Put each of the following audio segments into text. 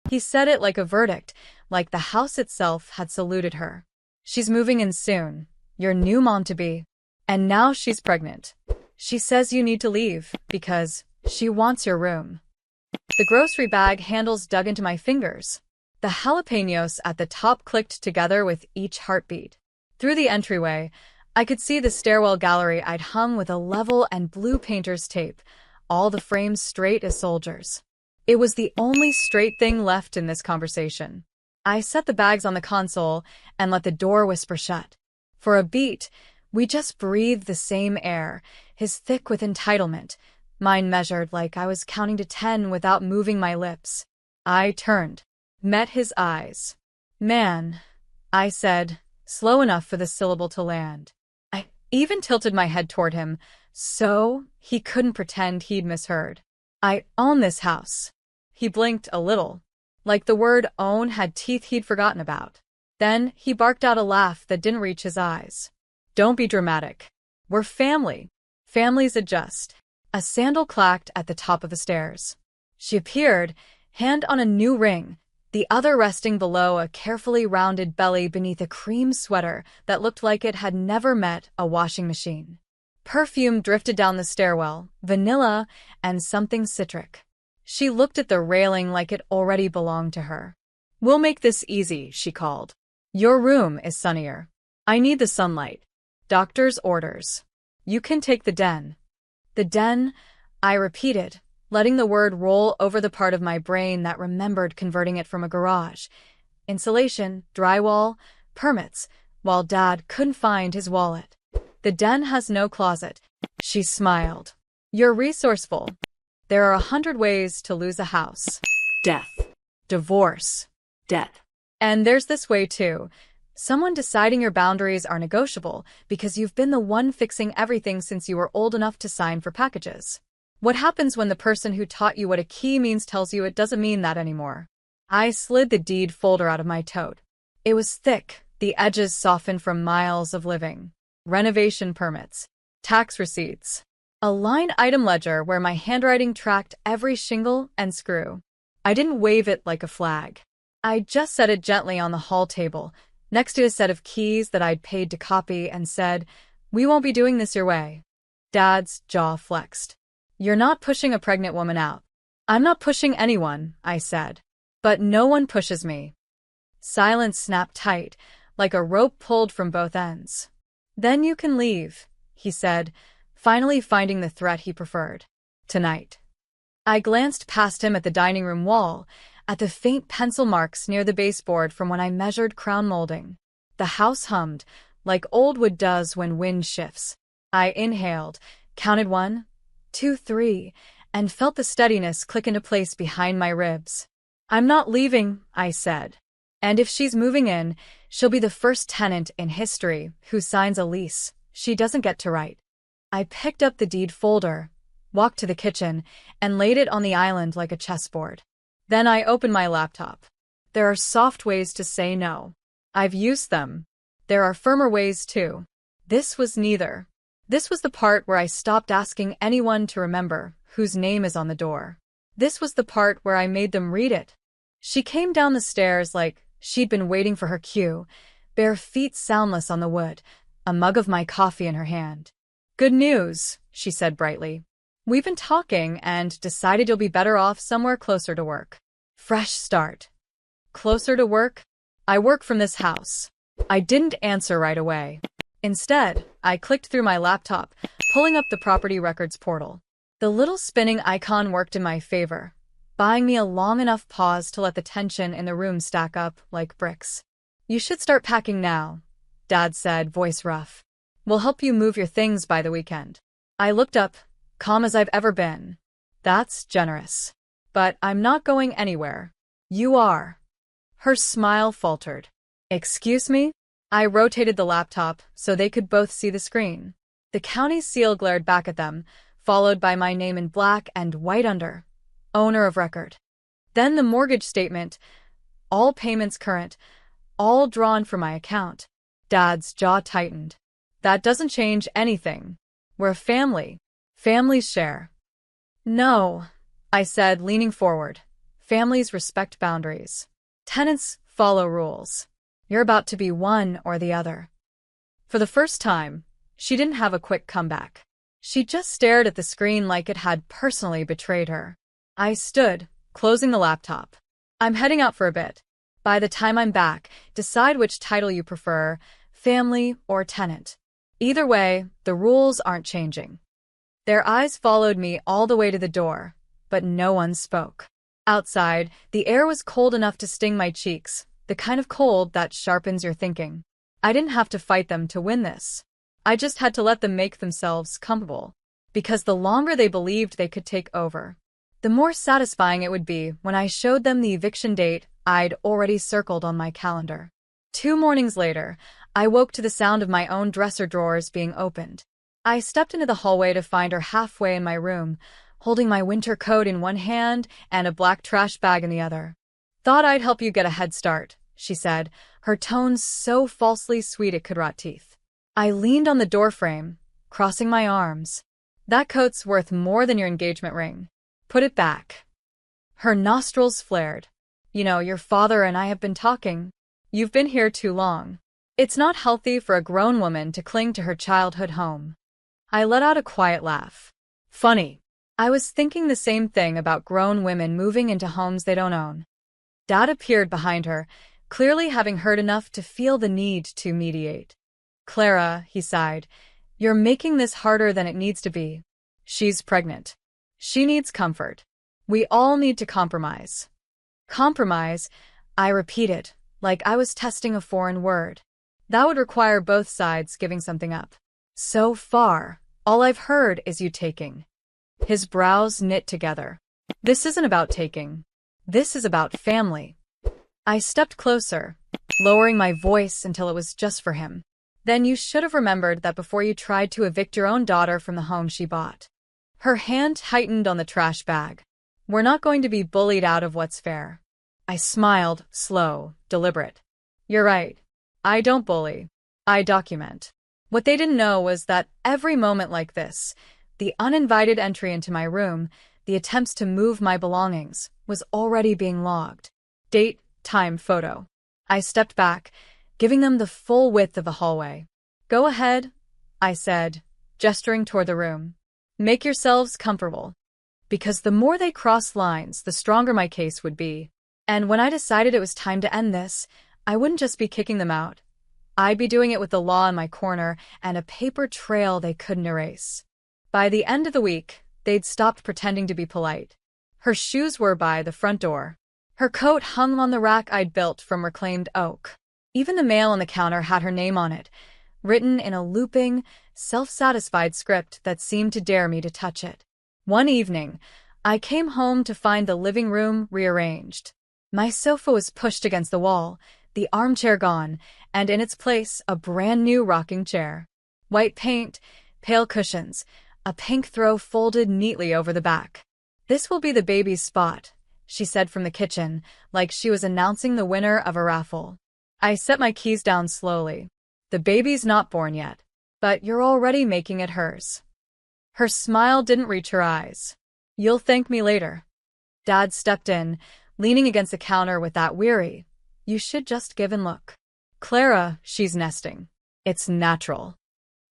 He said it like a verdict, like the house itself had saluted her. She's moving in soon, your new mom-to-be. And now she's pregnant. She says you need to leave, because she wants your room. The grocery bag handles dug into my fingers. The jalapenos at the top clicked together with each heartbeat. Through the entryway, I could see the stairwell gallery I'd hung with a level and blue painter's tape, all the frames straight as soldiers. It was the only straight thing left in this conversation. I set the bags on the console and let the door whisper shut. For a beat, we just breathed the same air, his thick with entitlement, mine measured like I was counting to 10 without moving my lips. I turned, met his eyes. Man, I said, slow enough for the syllable to land. I even tilted my head toward him, so he couldn't pretend he'd misheard. I own this house. He blinked a little, like the word own had teeth he'd forgotten about. Then he barked out a laugh that didn't reach his eyes. Don't be dramatic. We're family. Families adjust. A sandal clacked at the top of the stairs. She appeared, hand on a new ring, the other resting below a carefully rounded belly beneath a cream sweater that looked like it had never met a washing machine. Perfume drifted down the stairwell, vanilla and something citric. She looked at the railing like it already belonged to her. We'll make this easy, she called. Your room is sunnier. I need the sunlight. Doctor's orders. You can take the den. The den, I repeated, letting the word roll over the part of my brain that remembered converting it from a garage. Insulation, drywall, permits, while Dad couldn't find his wallet. The den has no closet. She smiled. You're resourceful. There are 100 ways to lose a house. Death. Divorce. Death. And there's this way too. Someone deciding your boundaries are negotiable because you've been the one fixing everything since you were old enough to sign for packages. What happens when the person who taught you what a key means tells you it doesn't mean that anymore? I slid the deed folder out of my tote. It was thick, the edges softened from miles of living. Renovation permits. Tax receipts. A line item ledger where my handwriting tracked every shingle and screw. I didn't wave it like a flag. I just set it gently on the hall table, next to a set of keys that I'd paid to copy, and said, we won't be doing this your way. Dad's jaw flexed. You're not pushing a pregnant woman out. I'm not pushing anyone, I said. But no one pushes me. Silence snapped tight, like a rope pulled from both ends. Then you can leave, he said, finally finding the threat he preferred. Tonight. I glanced past him at the dining room wall, at the faint pencil marks near the baseboard from when I measured crown molding. The house hummed, like old wood does when wind shifts. I inhaled, counted 1, 2, 3, and felt the steadiness click into place behind my ribs. I'm not leaving, I said. And if she's moving in, she'll be the first tenant in history who signs a lease she doesn't get to write. I picked up the deed folder, walked to the kitchen, and laid it on the island like a chessboard. Then I opened my laptop. There are soft ways to say no. I've used them. There are firmer ways too. This was neither. This was the part where I stopped asking anyone to remember whose name is on the door. This was the part where I made them read it. She came down the stairs like she'd been waiting for her cue, bare feet soundless on the wood, a mug of my coffee in her hand. Good news, she said brightly. We've been talking and decided you'll be better off somewhere closer to work. Fresh start. Closer to work? I work from this house. I didn't answer right away. Instead, I clicked through my laptop, pulling up the property records portal. The little spinning icon worked in my favor, buying me a long enough pause to let the tension in the room stack up like bricks. You should start packing now, Dad said, voice rough. We'll help you move your things by the weekend. I looked up, calm as I've ever been. That's generous. But I'm not going anywhere. You are. Her smile faltered. Excuse me? I rotated the laptop so they could both see the screen. The county seal glared back at them, followed by my name in black and white under. Owner of record. Then the mortgage statement. All payments current. All drawn from my account. Dad's jaw tightened. That doesn't change anything. We're a family. Families share. No, I said, leaning forward. Families respect boundaries. Tenants follow rules. You're about to be one or the other. For the first time, she didn't have a quick comeback. She just stared at the screen like it had personally betrayed her. I stood, closing the laptop. I'm heading out for a bit. By the time I'm back, decide which title you prefer, family or tenant. Either way, the rules aren't changing. Their eyes followed me all the way to the door, but no one spoke. Outside, the air was cold enough to sting my cheeks, the kind of cold that sharpens your thinking. I didn't have to fight them to win this. I just had to let them make themselves comfortable, because the longer they believed they could take over, the more satisfying it would be when I showed them the eviction date I'd already circled on my calendar. 2 mornings later, I woke to the sound of my own dresser drawers being opened. I stepped into the hallway to find her halfway in my room, holding my winter coat in one hand and a black trash bag in the other. "Thought I'd help you get a head start," she said, her tone so falsely sweet it could rot teeth. I leaned on the doorframe, crossing my arms. "That coat's worth more than your engagement ring. Put it back." Her nostrils flared. "You know, your father and I have been talking. You've been here too long. It's not healthy for a grown woman to cling to her childhood home." I let out a quiet laugh. "Funny. I was thinking the same thing about grown women moving into homes they don't own." Dad appeared behind her, clearly having heard enough to feel the need to mediate. "Clara," he sighed, "you're making this harder than it needs to be. She's pregnant. She needs comfort. We all need to compromise." "Compromise?" I repeated, like I was testing a foreign word. That would require both sides giving something up. "So far, all I've heard is you taking." His brows knit together. "This isn't about taking. This is about family." I stepped closer, lowering my voice until it was just for him. "Then you should have remembered that before you tried to evict your own daughter from the home she bought." Her hand tightened on the trash bag. "We're not going to be bullied out of what's fair." I smiled, slow, deliberate. "You're right. I don't bully. I document." What they didn't know was that every moment like this, the uninvited entry into my room, the attempts to move my belongings, was already being logged. Date, time, photo. I stepped back, giving them the full width of the hallway. "Go ahead," I said, gesturing toward the room. "Make yourselves comfortable." Because the more they crossed lines, the stronger my case would be. And when I decided it was time to end this, I wouldn't just be kicking them out. I'd be doing it with the law in my corner and a paper trail they couldn't erase. By the end of the week, they'd stopped pretending to be polite. Her shoes were by the front door. Her coat hung on the rack I'd built from reclaimed oak. Even the mail on the counter had her name on it, written in a looping, self-satisfied script that seemed to dare me to touch it. One evening, I came home to find the living room rearranged. My sofa was pushed against the wall, the armchair gone, and in its place a brand new rocking chair. White paint, pale cushions, a pink throw folded neatly over the back. "This will be the baby's spot," she said from the kitchen, like she was announcing the winner of a raffle. I set my keys down slowly. "The baby's not born yet, but you're already making it hers." Her smile didn't reach her eyes. "You'll thank me later." Dad stepped in, leaning against the counter with that weary, "You should just give and look." "Clara, she's nesting. It's natural."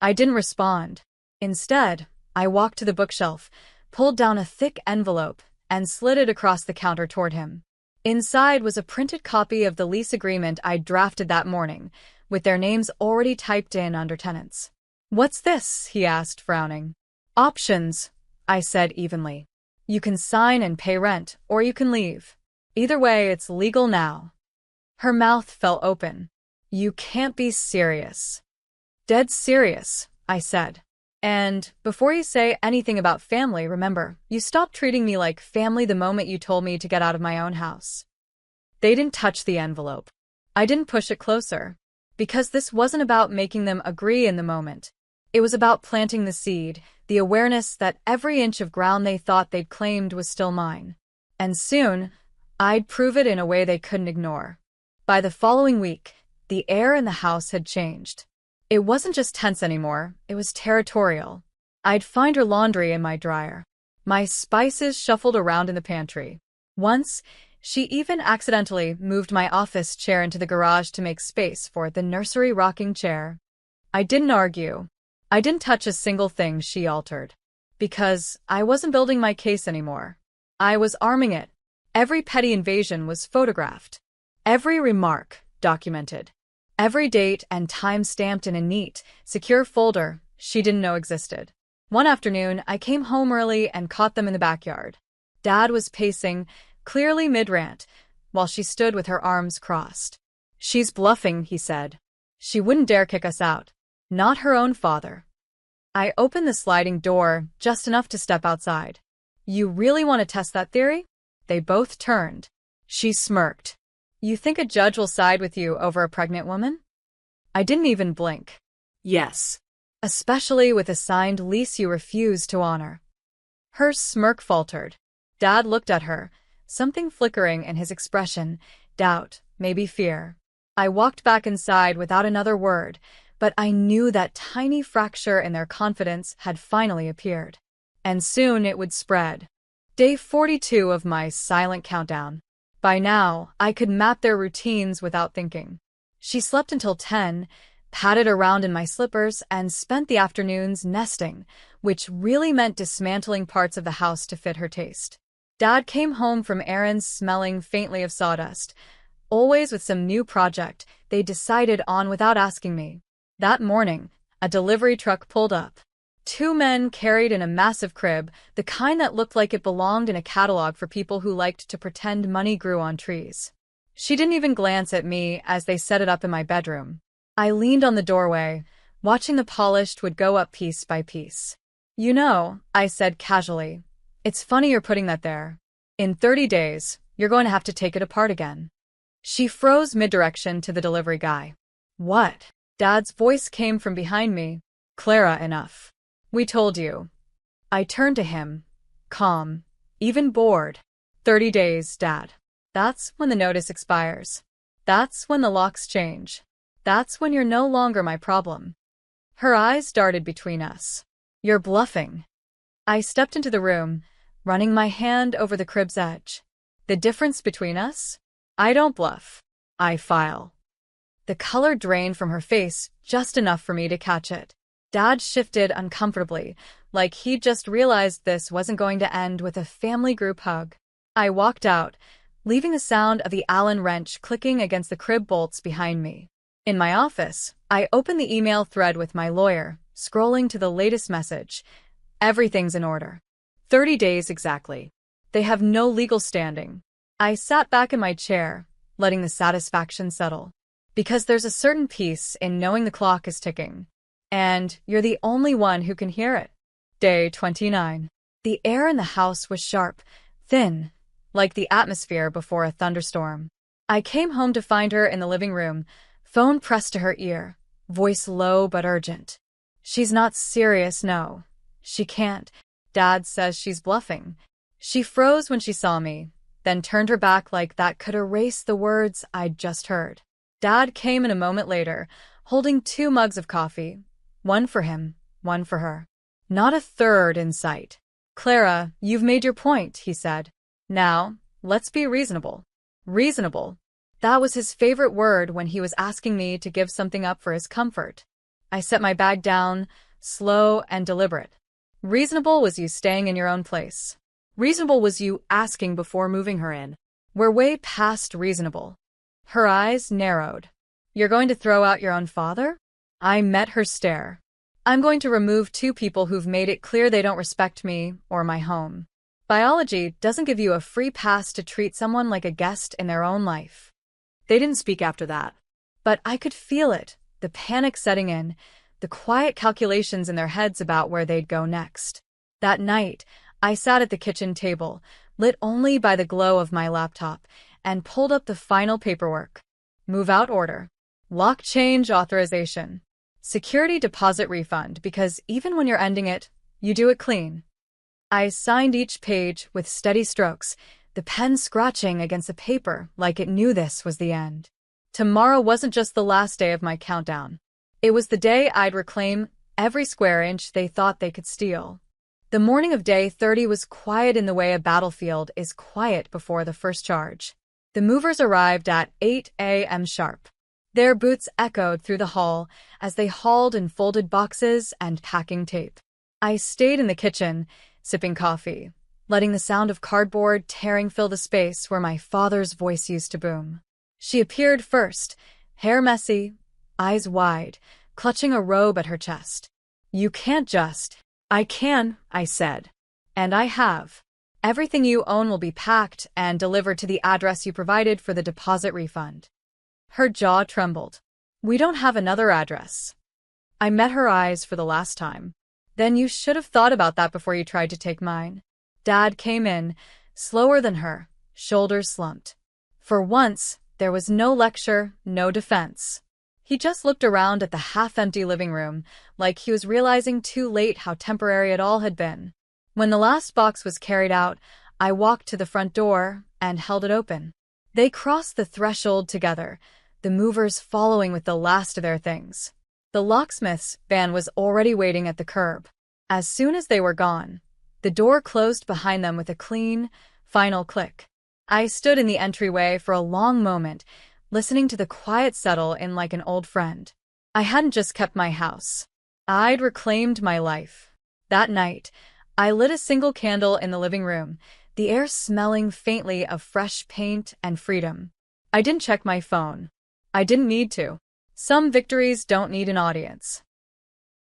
I didn't respond. Instead, I walked to the bookshelf, pulled down a thick envelope, and slid it across the counter toward him. Inside was a printed copy of the lease agreement I'd drafted that morning, with their names already typed in under tenants. "What's this?" he asked, frowning. "Options," I said evenly. "You can sign and pay rent, or you can leave. Either way, it's legal now." Her mouth fell open. "You can't be serious." "Dead serious," I said. "And before you say anything about family, remember, you stopped treating me like family the moment you told me to get out of my own house." They didn't touch the envelope. I didn't push it closer, because this wasn't about making them agree in the moment. It was about planting the seed, the awareness that every inch of ground they thought they'd claimed was still mine. And soon, I'd prove it in a way they couldn't ignore. By the following week, the air in the house had changed. It wasn't just tense anymore, it was territorial. I'd find her laundry in my dryer. My spices shuffled around in the pantry. Once, she even accidentally moved my office chair into the garage to make space for the nursery rocking chair. I didn't argue. I didn't touch a single thing she altered. Because I wasn't building my case anymore. I was arming it. Every petty invasion was photographed. Every remark documented. Every date and time stamped in a neat, secure folder she didn't know existed. One afternoon, I came home early and caught them in the backyard. Dad was pacing, clearly mid-rant, while she stood with her arms crossed. "She's bluffing," he said. "She wouldn't dare kick us out. Not her own father." I opened the sliding door just enough to step outside. "You really want to test that theory?" They both turned. She smirked. "You think a judge will side with you over a pregnant woman?" I didn't even blink. "Yes. Especially with a signed lease you refuse to honor." Her smirk faltered. Dad looked at her, something flickering in his expression, doubt, maybe fear. I walked back inside without another word, but I knew that tiny fracture in their confidence had finally appeared. And soon it would spread. Day 42 of my silent countdown. By now, I could map their routines without thinking. She slept until 10, padded around in my slippers, and spent the afternoons nesting, which really meant dismantling parts of the house to fit her taste. Dad came home from errands smelling faintly of sawdust, always with some new project they decided on without asking me. That morning, a delivery truck pulled up. 2 men carried in a massive crib, the kind that looked like it belonged in a catalog for people who liked to pretend money grew on trees. She didn't even glance at me as they set it up in my bedroom. I leaned on the doorway, watching the polished wood go up piece by piece. "You know," I said casually, "it's funny you're putting that there. In 30 days, you're going to have to take it apart again." She froze mid-direction to the delivery guy. "What?" Dad's voice came from behind me. "Clara, enough. We told you." I turned to him, calm, even bored. 30 days, Dad. That's when the notice expires. That's when the locks change. That's when you're no longer my problem. Her eyes darted between us. "You're bluffing." I stepped into the room, running my hand over the crib's edge. "The difference between us? I don't bluff. I file." The color drained from her face just enough for me to catch it. Dad shifted uncomfortably, like he'd just realized this wasn't going to end with a family group hug. I walked out, leaving the sound of the Allen wrench clicking against the crib bolts behind me. In my office, I opened the email thread with my lawyer, scrolling to the latest message. "Everything's in order. 30 days exactly. They have no legal standing." I sat back in my chair, letting the satisfaction settle. Because there's a certain peace in knowing the clock is ticking. And you're the only one who can hear it. Day 29. The air in the house was sharp, thin, like the atmosphere before a thunderstorm. I came home to find her in the living room, phone pressed to her ear, voice low but urgent. "She's not serious, no. She can't. Dad says she's bluffing." She froze when she saw me, then turned her back like that could erase the words I'd just heard. Dad came in a moment later, holding 2 mugs of coffee, one for him, one for her. Not a third in sight. "Clara, you've made your point," he said. "Now, let's be reasonable." Reasonable. That was his favorite word when he was asking me to give something up for his comfort. I set my bag down, slow and deliberate. Reasonable was you staying in your own place. Reasonable was you asking before moving her in. We're way past reasonable. Her eyes narrowed. "You're going to throw out your own father?" I met her stare. "I'm going to remove 2 people who've made it clear they don't respect me or my home. Biology doesn't give you a free pass to treat someone like a guest in their own life." They didn't speak after that. But I could feel it, the panic setting in, the quiet calculations in their heads about where they'd go next. That night, I sat at the kitchen table, lit only by the glow of my laptop, and pulled up the final paperwork. Move-out order. Lock change authorization. Security deposit refund, because even when you're ending it, you do it clean. I signed each page with steady strokes, the pen scratching against the paper like it knew this was the end. Tomorrow wasn't just the last day of my countdown. It was the day I'd reclaim every square inch they thought they could steal. The morning of day 30 was quiet in the way a battlefield is quiet before the first charge. The movers arrived at 8 a.m. sharp. Their boots echoed through the hall as they hauled in folded boxes and packing tape. I stayed in the kitchen, sipping coffee, letting the sound of cardboard tearing fill the space where my father's voice used to boom. She appeared first, hair messy, eyes wide, clutching a robe at her chest. "You can't just—" "I can," I said. "And I have. Everything you own will be packed and delivered to the address you provided for the deposit refund." Her jaw trembled. "We don't have another address." I met her eyes for the last time. "Then you should have thought about that before you tried to take mine." Dad came in, slower than her, shoulders slumped. For once, there was no lecture, no defense. He just looked around at the half-empty living room, like he was realizing too late how temporary it all had been. When the last box was carried out, I walked to the front door and held it open. They crossed the threshold together, the movers following with the last of their things. The locksmith's van was already waiting at the curb. As soon as they were gone, the door closed behind them with a clean, final click. I stood in the entryway for a long moment, listening to the quiet settle in like an old friend. I hadn't just kept my house. I'd reclaimed my life. That night, I lit a single candle in the living room, the air smelling faintly of fresh paint and freedom. I didn't check my phone. I didn't need to. Some victories don't need an audience.